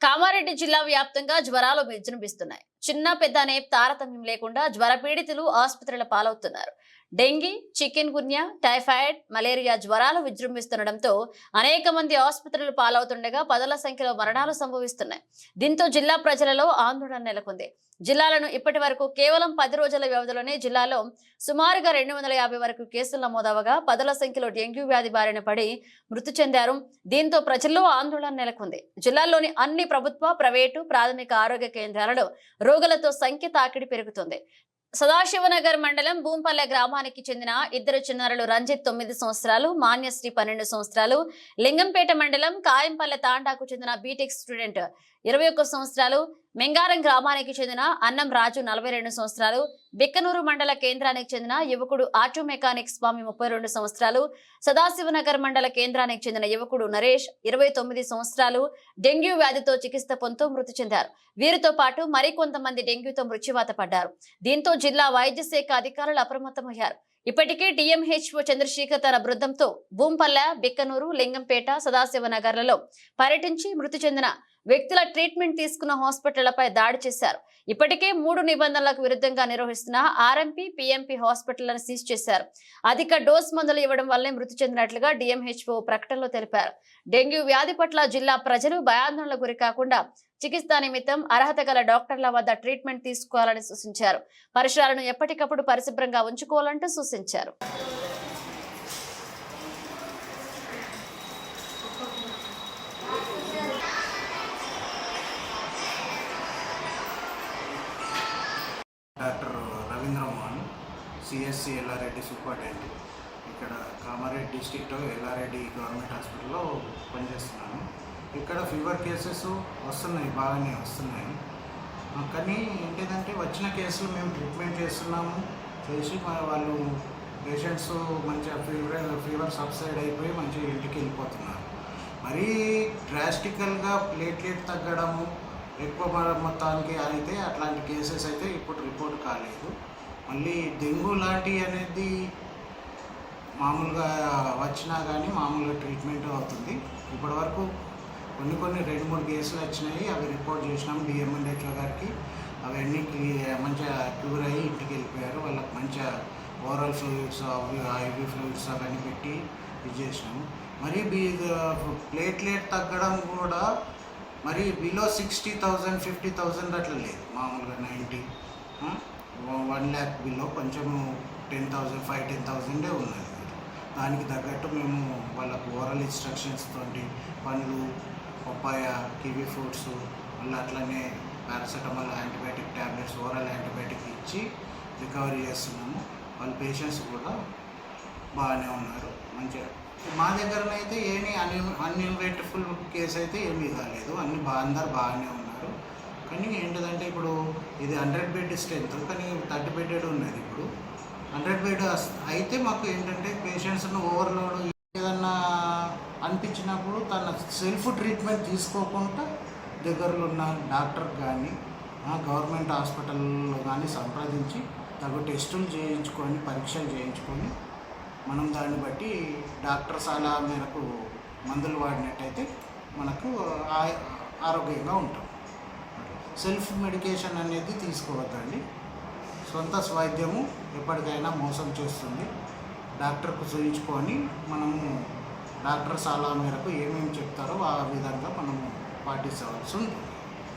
కామారెడ్డి జిల్లా వ్యాప్తంగా జ్వరాలు విజృంభిస్తున్నాయి. చిన్న పెద్ద అనే తారతమ్యం లేకుండా జ్వర పీడితులు ఆసుపత్రుల పాలవుతున్నారు. డెంగీ, చికెన్ గున్యా, టైఫాయిడ్, మలేరియా జ్వరాలు విజృంభిస్తుండటంతో అనేక మంది ఆసుపత్రులు పాలవుతుండగా పదుల సంఖ్యలో మరణాలు సంభవిస్తున్నాయి. దీంతో జిల్లా ప్రజలలో ఆందోళన నెలకొంది. జిల్లాలను ఇప్పటి వరకు కేవలం 10 రోజుల వ్యవధిలోనే జిల్లాలో సుమారుగా 250 వరకు కేసులు నమోదవగా పదుల సంఖ్యలో డెంగ్యూ వ్యాధి బారిన పడి మృతి చెందారు. దీంతో ప్రజల్లో ఆందోళన నెలకొంది. జిల్లాలోని అన్ని ప్రభుత్వ, ప్రైవేటు, ప్రాథమిక ఆరోగ్య కేంద్రాలలో రోగులతో సంఖ్య తాకిడి పెరుగుతుంది. సదాశివనగర్ మండలం భూంపల్లె గ్రామానికి చెందిన ఇద్దరు చిన్నారులు రంజిత్ 9 సంవత్సరాలు, మాన్యశ్రీ 12 సంవత్సరాలు, లింగంపేట మండలం కాయంపల్లె తాండాకు చెందిన బీటెక్ స్టూడెంట్ 21 సంవత్సరాలు, మెంగారం గ్రామానికి చెందిన అన్నం రాజు 42 సంవత్సరాలు, బిక్కనూరు మండల కేంద్రానికి చెందిన యువకుడు ఆటో మెకానిక్ స్వామి 32 సంవత్సరాలు, సదాశివనగర్ మండల కేంద్రానికి చెందిన యువకుడు నరేష్ 29 సంవత్సరాలు డెంగ్యూ వ్యాధితో చికిత్స పొందుతూ మృతి చెందారు. వీరితో పాటు మరికొంతమంది డెంగ్యూతో మృత్యువాత పడ్డారు. దీంతో జిల్లా వైద్య శాఖ అధికారులు అప్రమత్తమయ్యారు. ఇప్పటికే డిఎంహెచ్ఓ చంద్రశేఖర్ తన బృందంతో భూంపల్లె, బిక్కనూరు, లింగంపేట, సదాశివనగర్లలో పర్యటించి మృతి చెందిన వ్యక్తుల ట్రీట్మెంట్ తీసుకున్న హాస్పిటళ్లపై దాడి చేశారు. ఇప్పటికే 3 నిబంధనలకు విరుద్ధంగా నిర్వహిస్తున్న ఆర్ఎంపీ, పిఎంపీ హాస్పిటళ్లను సీజ్ చేశారు. అధిక డోస్ మందులు ఇవ్వడం వల్లే మృతి చెందినట్లుగా డిఎంహెచ్ఓ ప్రకటనలో తెలిపారు. డెంగ్యూ వ్యాధి పట్ల జిల్లా ప్రజలు భయాందోళనకు గురి కాకుండా చికిత్స నిమిత్తం అర్హత గల డాక్టర్ల వద్ద ట్రీట్మెంట్ తీసుకోవాలని సూచించారు. పరిసరాలను ఎప్పటికప్పుడు పరిశుభ్రంగా ఉంచుకోవాలంటూ సూచించారు. Doctor Ravindra Mohan, CSC Yellareddy superintendent. ఇక్కడ కామారెడ్డి డిస్ట్రిక్ట్ ఎల్లారెడ్డి గవర్నమెంట్ హాస్పిటల్లో పనిచేస్తున్నాను. ఇక్కడ ఫీవర్ కేసెస్ వస్తున్నాయి, బాగానే వస్తున్నాయి. కానీ ఏంటిదంటే వచ్చిన కేసులు మేము ట్రీట్మెంట్ చేస్తున్నాము, చేసి వాళ్ళు పేషెంట్స్ మంచిగా ఫీవర్ సబ్సైడ్ అయిపోయి మంచిగా ఇంటికి వెళ్ళిపోతున్నారు. మరీ డ్రాస్టికల్గా ప్లేట్లెట్ తగ్గడము, ఎక్కువ మొత్తానికి అయితే అట్లాంటి కేసెస్ అయితే ఇప్పుడు రిపోర్ట్ కాలేదు. మళ్ళీ డెంగ్యూ లాంటివి అనేది మామూలుగా వచ్చినా కానీ మామూలుగా ట్రీట్మెంట్ అవుతుంది. ఇప్పటివరకు కొన్ని 2-3 కేసులు వచ్చినాయి, అవి రిపోర్ట్ చేసినాము డిఎంఎన్హెచ్ఓ గారికి. అవన్నీ మంచిగా క్యూర్ అయ్యి ఇంటికి వెళ్ళిపోయారు. వాళ్ళకి మంచిగా ఓరల్ ఫ్లూయిడ్స్, ఐవి ఫ్లూయిడ్స్ అవన్నీ పెట్టి ఇది చేసినాము. మరి ప్లేట్లెట్ తగ్గడం కూడా మరి బిలో 60,000, 50,000 అట్లా లేదు. మామూలుగా 90, 1 lakh బిలో కొంచెం 10,000, 5-10,000 ఉన్నది. దానికి తగ్గట్టు మేము వాళ్ళకు ఓరల్ ఇన్స్ట్రక్షన్స్ తోటి పండ్లు, పప్పాయ, కివీ ఫ్రూట్స్, మళ్ళీ అట్లనే paracetamol, antibiotic tablets, oral antibiotic ఇచ్చి రికవరీ చేస్తున్నాము. వాళ్ళ పేషెంట్స్ కూడా బాగానే ఉన్నారు మంచిగా. మా దగ్గరనైతే ఏమీ అన్ఇన్వెంట్ఫుల్ కేసు అయితే ఏమీ కాలేదు, అందరు బాగానే ఉన్నారు. కానీ ఏంటిదంటే ఇప్పుడు ఇది 100 బెడ్ స్ట్రెంత్, కానీ 30 బెడెడ్ ఉన్నది. ఇప్పుడు 100 బెడ్ అయితే మాకు ఏంటంటే పేషెంట్స్ను ఓవర్లోడ్ ఏదన్నా అనిపించినప్పుడు తన సెల్ఫ్ ట్రీట్మెంట్ తీసుకోకుండా దగ్గరలో ఉన్న డాక్టర్ కానీ గవర్నమెంట్ హాస్పిటల్లో కానీ సంప్రదించి తగు టెస్టులు చేయించుకొని, పరీక్షలు చేయించుకొని మనం దాన్ని బట్టి డాక్టర్ సలహా మేరకు మందులు వాడినట్టయితే మనకు ఆరోగ్యంగా ఉంటాం. సెల్ఫ్ మెడికేషన్ అనేది తీసుకోవద్దండి. సొంత వైద్యము ఎప్పటికైనా మోసం చేస్తుంది. డాక్టర్కు చూయించుకొని మనము డాక్టర్ సలహా మేరకు ఏమేమి చెప్తారో ఆ విధంగా మనము పాటించవలసి ఉంటుంది.